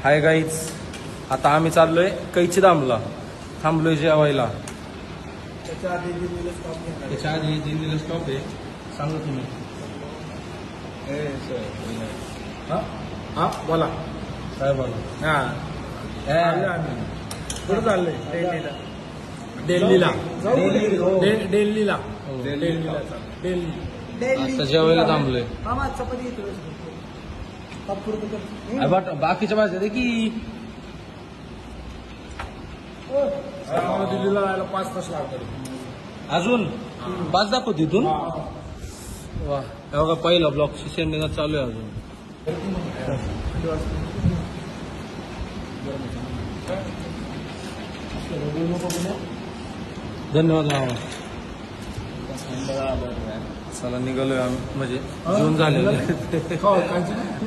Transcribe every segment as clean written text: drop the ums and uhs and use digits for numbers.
Hi guys, आता आम्ही चाललोय कैची दामला, थांबलोय जेवायला. त्याच्या आधी दिल्लीला स्टॉप आहे. सांगा तुम्ही. हा बोला काय बोला. कुठं चाललंय? दिल्लीला. आता जेवायला थांबलोय. बाकीच्या भाज्या दे की. दिल्लीला जायला 5 तास लागतात अजून. 5 दाखवत इथून. वा, बघा पहिला ब्लॉक सेंडिंग चालू आहे अजून. धन्यवाद. चला निघालोय आम्ही, म्हणजे जेवण झालेलं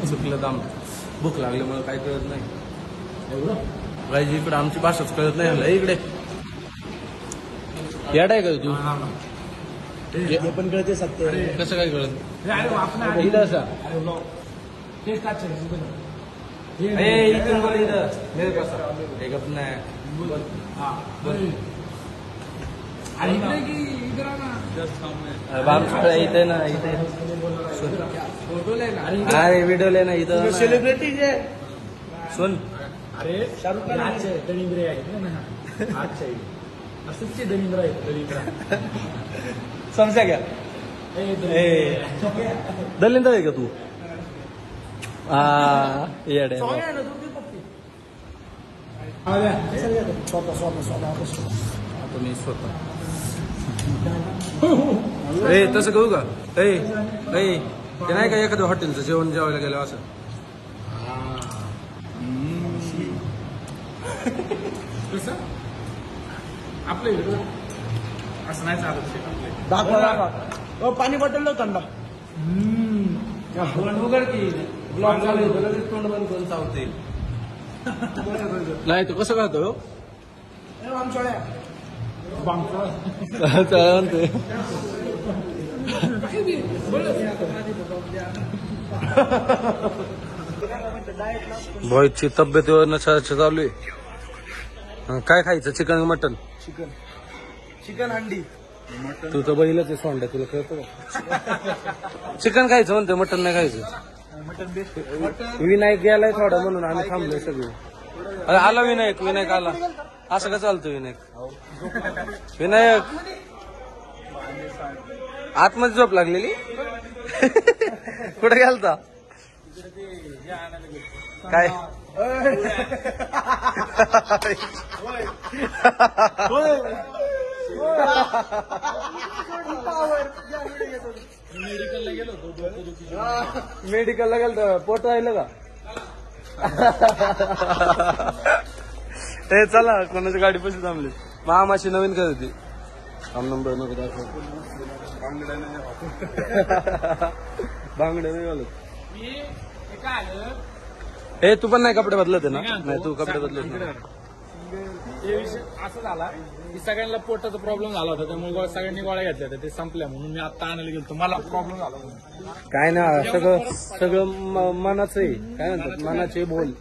चुकलं दाम. भूक लागल्यामुळे काय कळत नाही. गाईज इकडे आमची भाषाच कळत नाही. इकडे याड आहे का तू? पण कळते सत्य. कसं काय कळत? इथे ना इथे. अरे व्हिडिओ लेना इथं. सेलिब्रिटी जे सुन. अरे शाहरुख खान दलिंद्रे आहेत ना. असंच दलिंद्र आहेत. समजा घ्या. दलिंद्र आहे का तू? येड मी स्वतः. तसं करू का? ते नाही का एखाद्या हॉटेलचं जेवण जेवायला गेलं असं. आपले असं नाही चालत. दाखवा पाणी बॉटल थंडा. उघड की ब्लॉग चालू होतं, तोंड बंद करून चावते. नाही तो कसं करतो? म्हणते भाईची तब्येत चालू आहे. काय खायचं? Chicken mutton? चिकन अंडी. तू तर बैलच आहे सोंड्या, तुला कळतं का? चिकन खायचं म्हणते, मटन नाही खायचं. विनायक गेलाय थोडा म्हणून आम्ही थांबलोय सगळे. अरे आला विनायक आला. असं का चालतं विनायक आतमध्ये झोप लागलेली. कुठे गेलता? काय मेडिकलला गेलतो. पोट राहिलं का? ते चला कोणाची गाडी पैसे थांबली. मामाची नवीन काय होती? नंबर नको दाखव. बांगड्या नाही घालत. हे तू पण नाही कपडे बदलत आहे ना? नाही तू कपडे बदलत नाही. असं झाला की सगळ्यांना पोटाचा प्रॉब्लेम झाला होता, त्यामुळे सगळ्यांनी गोळ्या घेतल्या होत्या. ते संपल्या म्हणून मी आता आणायला गेलो. मला प्रॉब्लेम झाला. काय ना सगळं मनाचं आहे. काय म्हणतात? मनाचे बोल.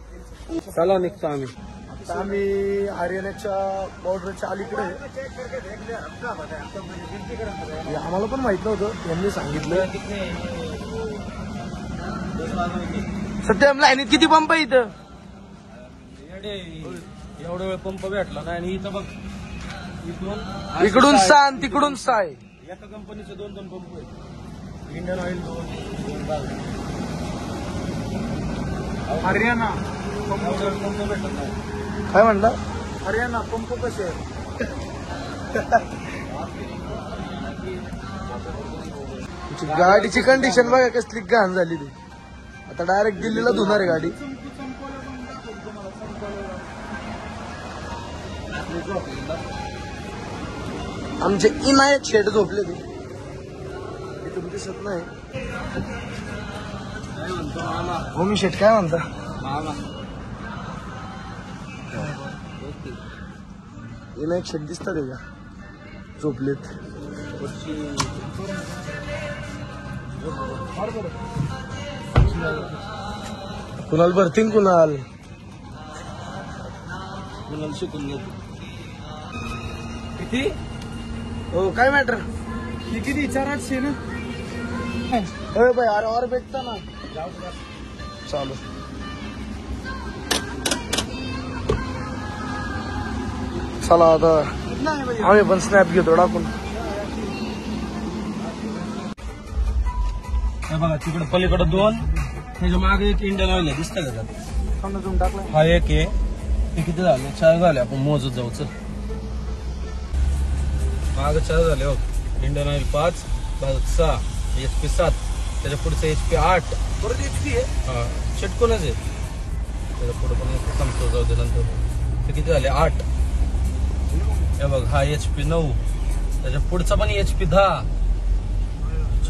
चला निघतो आम्ही. आता आम्ही हरियाणाच्या बॉर्डरच्या अलीकडे. आम्हाला पण माहित नव्हतं, यांनी सांगितलं. सध्या लाईनीत किती पंप आहे इथं? एवढा वेळ पंप भेटला नाही. आणि इथं बघ, इकडून 6 आणि तिकडून 6 आहे. एका कंपनीचे 2 पंप आहेत. Indian oil 2. हरियाणा पंप भेटत नाही. काय म्हणलं? हरियाणा पंप कसे आहेत? गाडीची कंडिशन बघा कसली घाण झाली ती. आता डायरेक्ट दिल्लीला धुणार आहे गाडी. आमचे इनायत शेट झोपले ते. इथून दिसत नाही. होमी शेट काय म्हणता? इनायत शेट दिसतात का? झोपलेत. कुणाल भरतीन कुणाल कुणाला शिकून घेतो किती हो काय मॅटर ही किती 400 ना अरे भाई अरे और भेटता ना चालू चला आता आम्ही पण स्नॅप घेतो टाकून हे बघा तिकडे पलीकडे 2 त्याच्या मागे एक इंडियन ऑइल आहे दिसतं का टाकलं हा एक आहे ते किती झाले 4 झाले आपण मोजत जाऊ चल मागे 4 झाले हो इंडियन ऑइल 5 बाजूत 6 HP 7 त्याच्या पुढचं HP 8 परत HP आहे हा षटकोनच आहे त्याच्या पुढे पण संपतो जाऊ दे नंतर ते किती झाले 8 हे बघ हा HP 9 त्याच्या पुढचा पण HP 10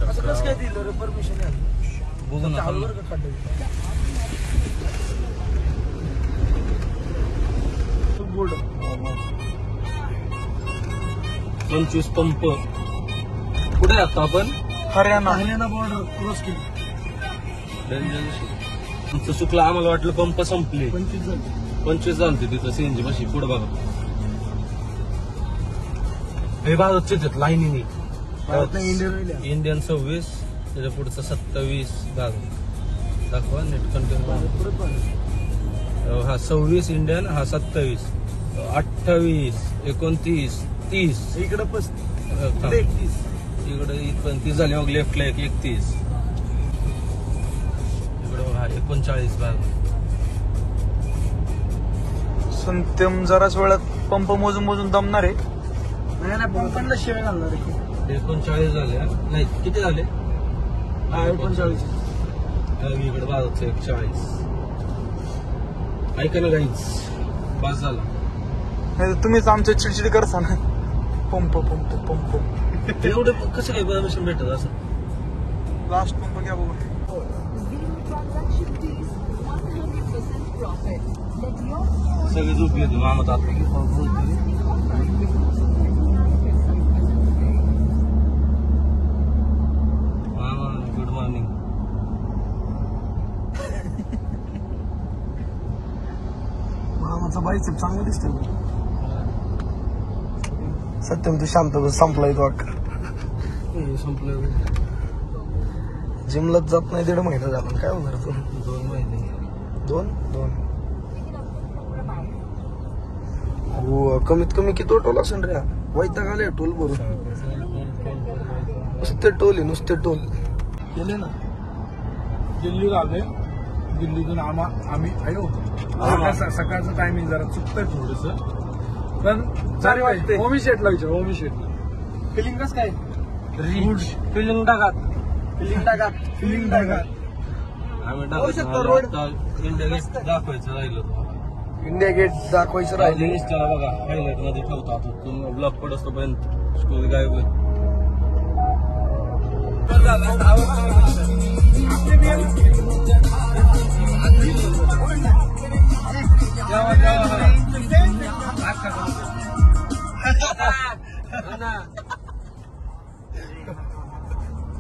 असं कसं काय दिलं रे परमिशन बघू ना थांब. 25 पंप कुठे आहे आता आपण हरियाणा बॉर्डर क्रॉस केली तुमचं चुकलं आम्हाला वाटलं पंप संपले 25 झाली 25 झालते तिथं सीएनजी मशी पुढे बघा हे बाजूचे आहेत लाईनीने इंडियन 26 त्याच्या पुढचं 27 दाखवा नेट कंटेंट हा 26 इंडियन हा 27 28 29 30 इकडे इकडे पण 30 झाली मग लेफ्टला 31 इकडे हा 39 भाग संत्यम जराच वेळात पंप मोजून दमणार आहे नाही पंपांना शिवाय घालणार आहे 39 झाले हा? नाही किती झाले 39 इकडे बाजूचं 41 ऐका ना गाईच पास झाला नाही तुम्हीच आमच्या चिडचिड करता ना पंप ते एवढं कसं काय परमिशन भेटत असं लास्ट पंप घ्या बघू सगळे झोप घेतो मामा आता मामा गुड मॉर्निंग मामाचा बाईसेप चांगला दिसतोय सत्यम तू शांत बस संपलाय तो अक्का संपलं जिमलाच जात नाही 1.5 महिना झाला काय होणार तू 2 महिने 2 हो कमीत कमी किती टोल असेल रे वैताग आले टोल भरून नुसते टोल आहे नुसते टोल गेले ना दिल्लीला आले दिल्लीतून आम्ही आलो सकाळचं टायमिंग जरा चुकतंय थोडस पण चांगलं वाटतंय होमी शेटला फिलिंग कसं काय फिलिंग टाकात आम्ही रोड इंडिया गेट दाखवायचं राहिलं इंडिया गेट दाखवायचं राहिले त्याला बघा हायलाइट मध्ये ठेवतो आता तुम्ही ब्लॉक पडत पर्यंत स्टोरी काय होईल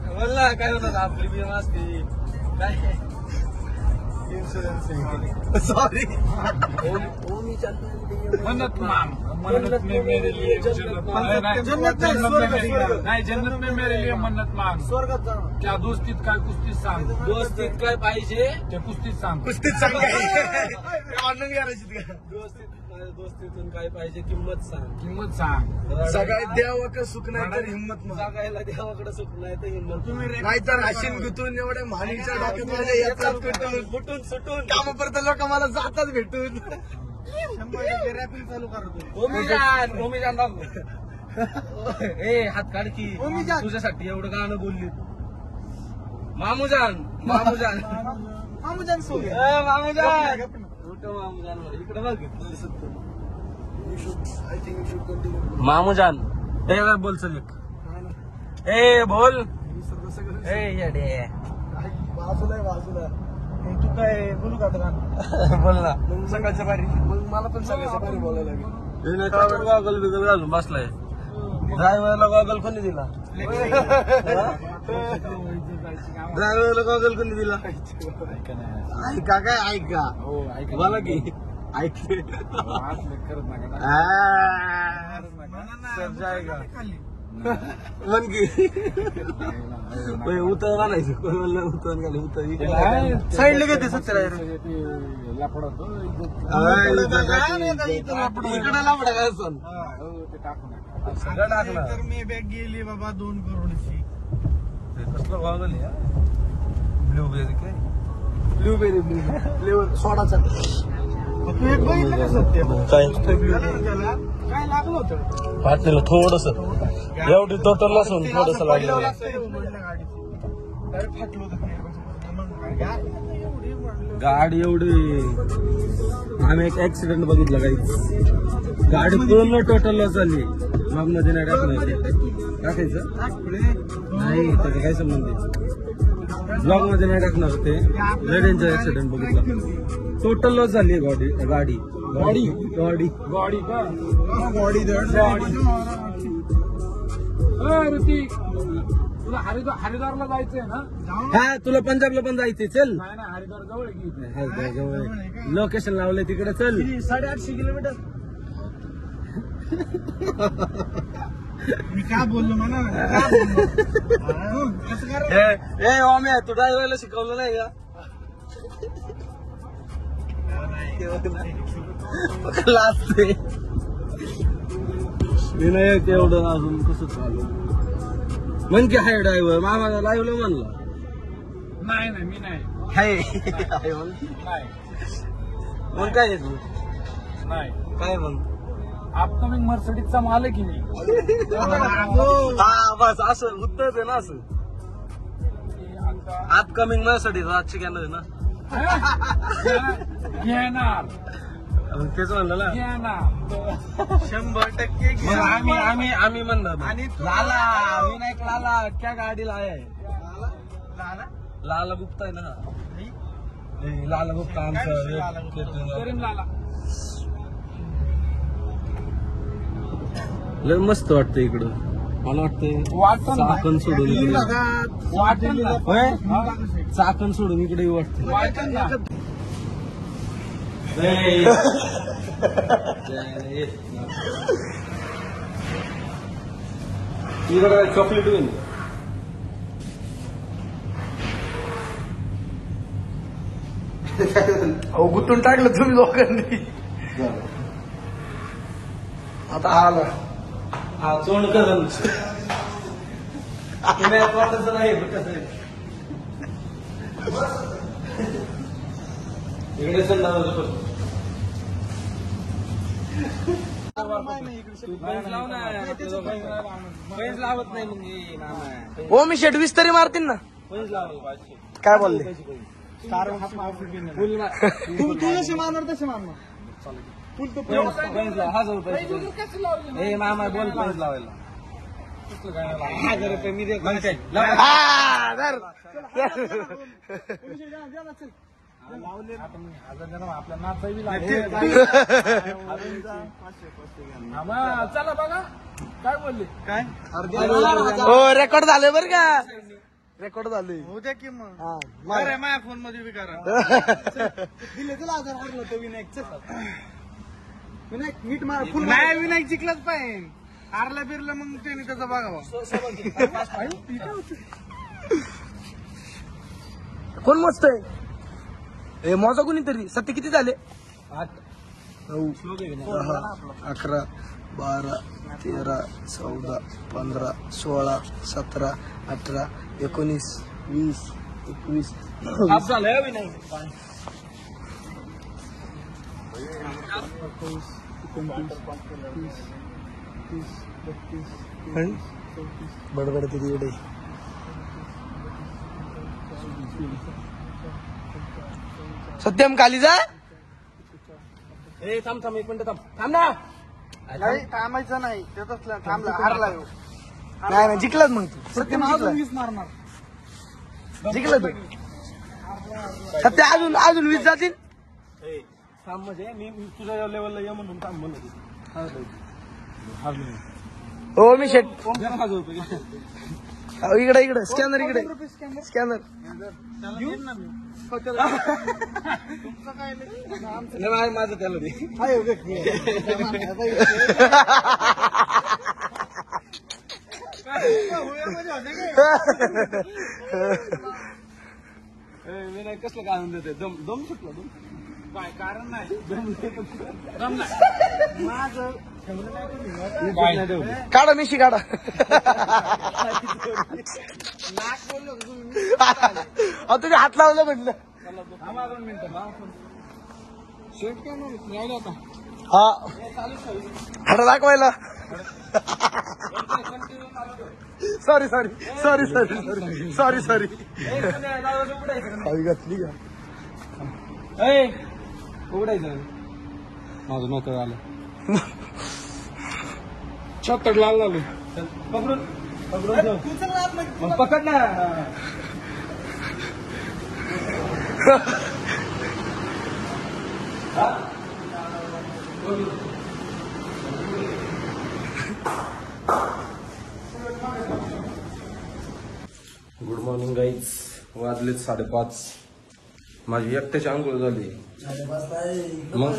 बोलला काय होतं आपली बी असते काय इन्शुरन्स सॉरी मन्नत में मेरे लिए जन्नत में मेरे लिए मन्नत मांग स्वर्गात जाणार क्या दोस्तीत काय कुस्तीत सांग दोस्तीत काय पाहिजे ते कुस्तीत सांग कुस्तीत सांग ऑनलाईन करायची दोस्तीतून काय पाहिजे किंमत सांग किंमत सांग सगळ्यात द्यावं का सुख नाही तर हिंमत मग सांगायला देवाकडे सुख नाही तर हिंमत नाही तर राशीन गुतून एवढ्या महालीच्या डोक्यात माझ्या याचाच फुटून सुटून कामापर्यंत लोक मला जातात भेटून रॅपिंग चालू करतो ओमीजान दाखव ए हात काढ की ओमीजान. तुझ्यासाठी एवढं गाणं बोलली मामूजान मामूजान मामूजान सोबत मामूजान मामूजान इकडे बघ I think you should continue मामूजान ए बोल चल ए बोल ए येडे बाजूला आहे बाजूला मग तू काय बोलू का आता बोल ना मग सकाळच्या बारी मग मला पण सकाळच्या बारी बोलायला लागेल गॉगल बिगल घालून बसलाय ड्रायव्हरला गॉगल कोणी दिला ड्रायव्हरला गॉगल कोणी दिला ऐका काय ऐका हो ऐका बोला की ऐकते करत नका सब जाएगा मन की उतर घालायचं कोण म्हणलं उतर घाल उतर साईडला घेते सत्तर लापड इकडे लापडा काय असं ते टाकू नका सगळं टाकलं तर मी बॅग गेली बाबा 2 करोडची. कसलं वागल या ब्लूबेरी काय ब्लूबेरी फ्लेवर सोडाचा. तू एक बघितलं का सत्य? काय त्याला काय लागलं होतं? पाटील थोडस एवढी टोटल असून थोडस लागलं डायरेक्ट फाटलं होतं ते. मग एवढी म्हणलं. गाडी एवढी आम्ही एक ऍक्सिडेंट बघितला काही गाडी पूर्ण टोटलला चालली मग मध्ये नाही टाकायचं नाही त्याचा काय संबंध आहे ब्लॉग मध्ये नाही टाकणार ते रेडिंचा ऍक्सिडेंट बघितला टोटल लॉस झाली गाडी गाडी गाडी गाडी गाडी का बॉडी ऋतिक तुला हरिद्वारला जायचंय ना? हा तुला पंजाबला पण जायचंय चल नाही ना, हरिद्वार जवळ आहे की इथे? लोकेशन लावलंय तिकडे चल 850 किलोमीटर. मी काय बोललो म्हणा असं करा. ए ओम्या तू ड्रायव्हरला शिकवलं नाही का असते विनायक एवढं अजून कसं चालू म्हण की हाय ड्रायव्हर मामाला लाईव्हला म्हणला नाही नाही मी नाही हाय नाही मग काय आहे तू नाही काय मग अपकमिंग मर्सिडीजचा माल आहे की मी. हा बस असं उत्तर आहे ना असं अपकमिंग साठी आजची कॅनल आहे ना घेणार तेच म्हणलं ना घेणार 100% मग आम्ही म्हणलं आणि लाला विनायक लाला क्या गाडी लाया है लाला गुप्ता आहे ना लाला गुप्ता आमचं करीम लाला. लय मस्त वाटतं इकडं मला वाटतंय वाटतं ना. चाकण सोडून इकडे वाटण ना. चाकण सोडून इकडे वाटतं वाटण ना. इकडे चॉकलेट होईल अहो गुंतून टाकलं तुम्ही लोकांनी. आता आला हा तोंड करण नाही इकडे चल पैस लावत नाही मग हो मी शेट 20 तरी मारतील ना. काय बोलले तू जसे मारणार तसे मारणार. ए मामा बोल पैस लावायला 1000 रुपये मी देतो. आपल्या नाचावी लागेल. चला बघा काय बोलले काय हो रेकॉर्ड झाले बरं का रेकॉर्ड झाले उद्या की मग अरे माझ्या फोन मध्ये बी करा. दिले तुला 1000 हरलो तो विनायक. विनायक नीट मार फुल नाही विनायक जिंकलाच पाहिजे. हारला बिरला मग त्याने त्याचा बघावा. कोण मस्त आहे ए मोजा कोणीतरी सत्य किती झाले 8 9 10 11 12 13 14 15 16 17 18 19 20 21 झालंय नाही बडबड किती एवढे सत्यम कालीजा ए थांब थांब 1 मिनिट थांब थांब ना नाही थांबायचं नाही त्यातच थांबला हारला ह्यो. नाही नाही जिंकलाच मग तू सत्य सत्यम अजून जिंकला 20 मारणार. जिंकला तू सत्य अजून 20 जातील थांब म्हणजे मी तुझ्या लेवलला ये म्हणून थांब म्हणत हो मी शेट 1000 रुपये इकडे इकडे स्कॅनर इकडे स्कॅनर माझं त्याला दे. विनायक कसलं काय म्हणून देते दम दम सुटला दम काय कारण नाही दम नाही माझं काढा मिशी काढा. तुम्ही हात लावलं म्हटलं. हा आता दाखवायला. Sorry sorry sorry sorry sorry sorry घातली का उघडायचं माझं नोकर आलं. छत्तर लाल झालो. पकडून पकडून मग पकड ना. Good morning guys. वाजलेत 5:30. माझी एकट्याची आंघोळ झाली मग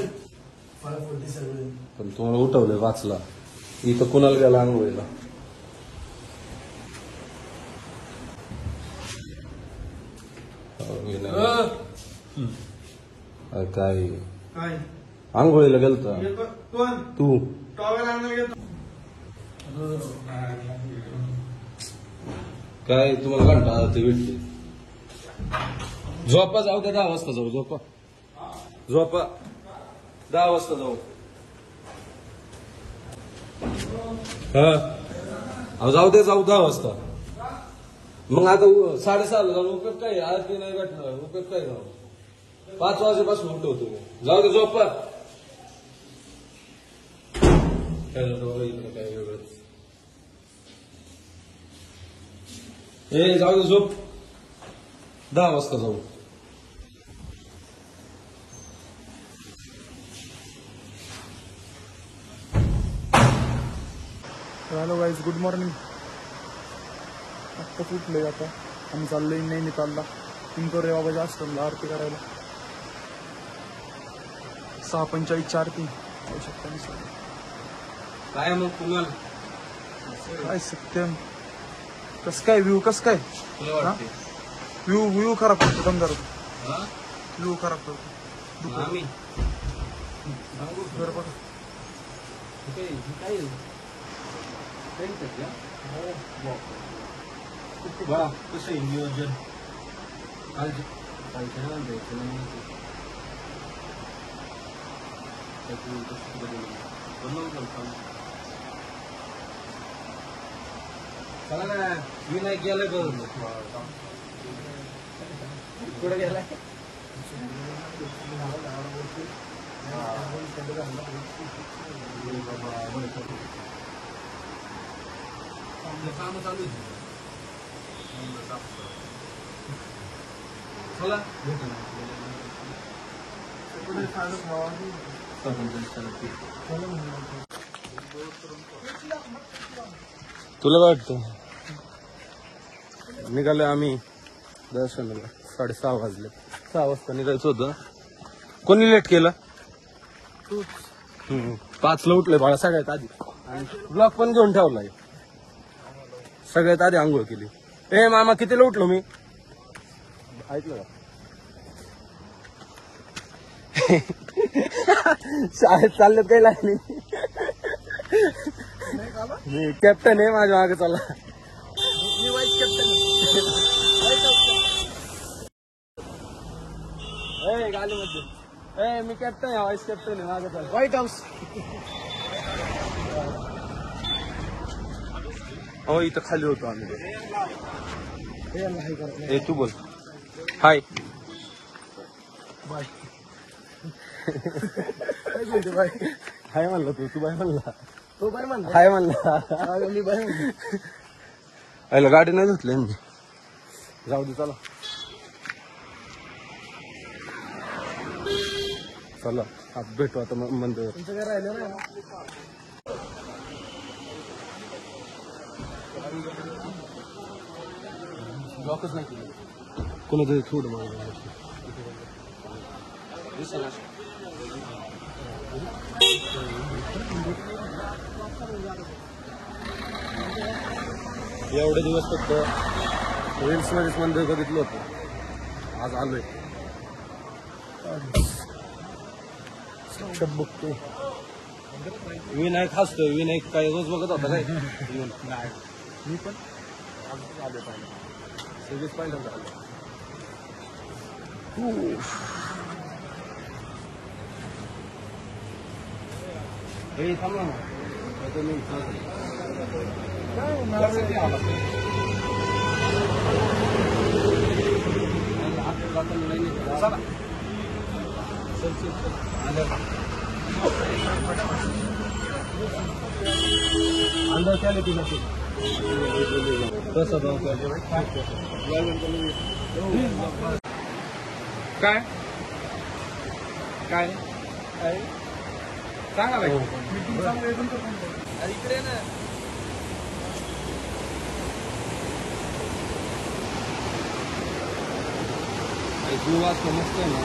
पण तुम्हाला उठवलंय 5ला. इथं कुणाला गेला आंघोळीला. काय आंघोळीला गेलता तू. काय तुम्हाला कंटाळा ते भेटते. झोपा जाऊ द्या. 10 वाजता जाऊ. झोपा झोपा 10 वाजता जाऊ. हा जाऊ दे जाऊ 10 वाजता. मग आता 6:30 जाऊन उपयोग काय. आज ते नाही भेटणार उपयोग काय जाऊ. 5 वाजेपासून उठवतो. जाऊ दे झोपा. काय वेगळंच. जाऊ दे झोप. 10 वाजता जाऊ. Hello guys good morning. आत्ताच उठलोय. आता आम्ही चाललोय नैनितालला पिंपरे बाबाच्या आश्रमला आरती करायला. 6:45 आरती आवश्यकता. काय मग तुम्हाला काय सत्यम कस काय व्ह्यू कस काय तुला वाटते. व्ह्यू खराब करतो दमदार. व्ह्यू खराब करतो. आम्ही बरं बघा बघा कसं नियोजन. चला ना विनायक गेलाय बरोबर. कुठे गेलाय. काम चालू चला तुला काय वाटतं. निघालोय आम्ही दर्शनाला. 6:30 वाजले. 6 वाजता निघायचं होतं. कोणी लेट केलं. 5ला उठले बाळा सगळ्यात आधी. ब्लॉग पण घेऊन ठेवलाय. सगळ्यात आधी आंघोळ केली. ए मामा कितीला उठलो मी ऐकलं का. शाळेत चाललेत काही लागली. मी कॅप्टन आहे. माझ्या मागे चला. मी वाईस कॅप्टन आहे गालीमध्ये. मी कॅप्टन आहे. वाईस कॅप्टन आहे. मागे चला. White house. हो इथं खाली होतो आम्ही. तू बोल हाय बाय. हाय म्हणला तू बाय म्हणला. तो बाय म्हणला. हाय म्हणला. मी बाय म्हणलो. आयला गाडी नाही धुतली मी. जाऊ दे चला. चला आता भेटू आता मंदिर. तुमचं काय राहिलं ना. ब्लॉकच नाही केलं कोणाचं थोडं मला एवढे दिवस फक्त रील्स मध्येच मंदिर बघितलं होतं आज आलोय बघतो विनायक हसतोय विनायक काय रोज बघत होता काय मी पण आलो पाहिजे सगळेच पाहिलं थांब ना अंदर क्या लेती नक्की काय काय काय सांगा ना इकडे ना जीव वाजतो मस्त आहे ना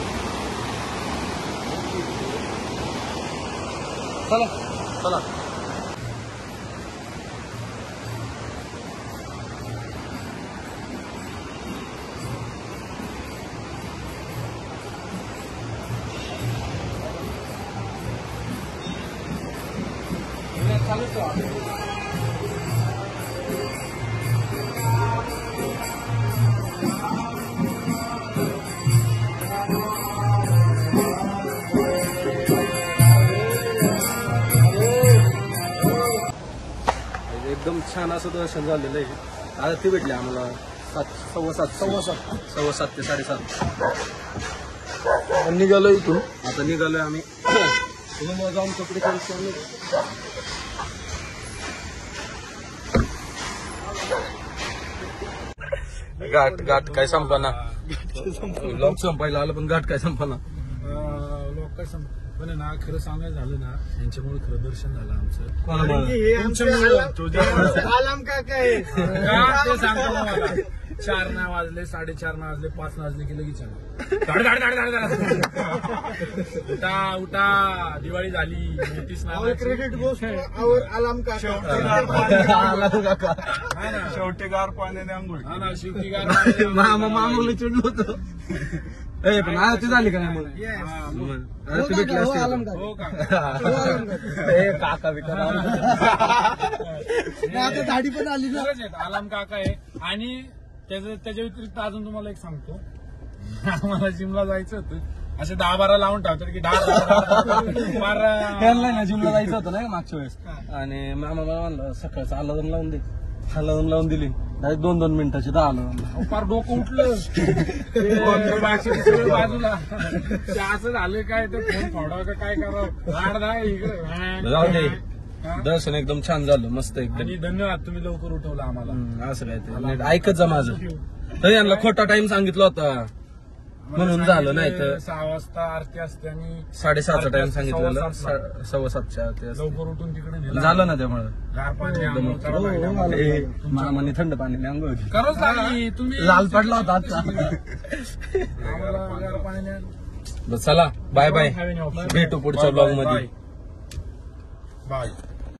चला चला चालूच एकदम छान असं दर्शन झालेलं आहे आता ते भेटले आम्हाला 7:15 ते 7:30 निघालो इथून आता निघालोय आम्ही रूमवर जाऊन कपडे चेंज घाट काय संपना लॉक संपायला आलं पण घाट काय संपना लोक काय पण ना खरं सांगायचं झालं ना यांच्यामुळे खरं दर्शन झालं आमचं आलाम का काय ते सांगतो ना मला 4 नाही वाजले 4:30 नाही वाजले 5 नाही वाजले की लगेच आलं उठा उठा दिवाळी झाली 29 क्रेडिट गोष्ट और आलाम का शेवटी गार पाण्याने आंघोळ हा ना शेवटी गार मामाला चिडलो होतो पण आरती झाली का नाही मग आरती भेटली असते आलम का हो का काका बिका आता दाढी पण आली ना खरंच आहेत आलाम काका आहे आणि त्याच्या व्यतिरिक्त अजून तुम्हाला एक सांगतो आम्हाला जिमला जायचं होतं असे 10-12 लावून टाकतात की 10 ना जिमला जायचं होतं ना मागच्या वेळेस आणि मामा मला म्हणलं सकाळचं अलार्म लावून दे अलार्म लावून दिली डायरेक्ट 2-2 मिनिटाची 10 अलार्म फार डोकं उठलं ते बाकीचं सगळं बाजूला ते असं झालं काय ते फोन फोडावं का काय करावं इकडे जाऊ दे दर्शन एकदम छान झालं मस्त एकदम आणि धन्यवाद तुम्ही लवकर उठवलं आम्हाला असं काय ते नीट ऐकत जा माझं तर यांना खोटा टाइम सांगितला होता म्हणून झालं नाही तर 6 वाजता आरती असते आणि 7:30चा टाइम सांगितलेलं 7:15च्या आरती असते. लवकर उठून तिकडे नेलं. झालं ना त्यामुळे गार पाणी आंघोळ करावं लागलं. मामाने थंड पाणी अंघोळ केली. करावंच लागली तुम्ही लाल पडला होता आजचा आम्हाला गार पाण्याने बस चला बाय बाय भेटू पुढच्या ब्लॉग मध्ये बाय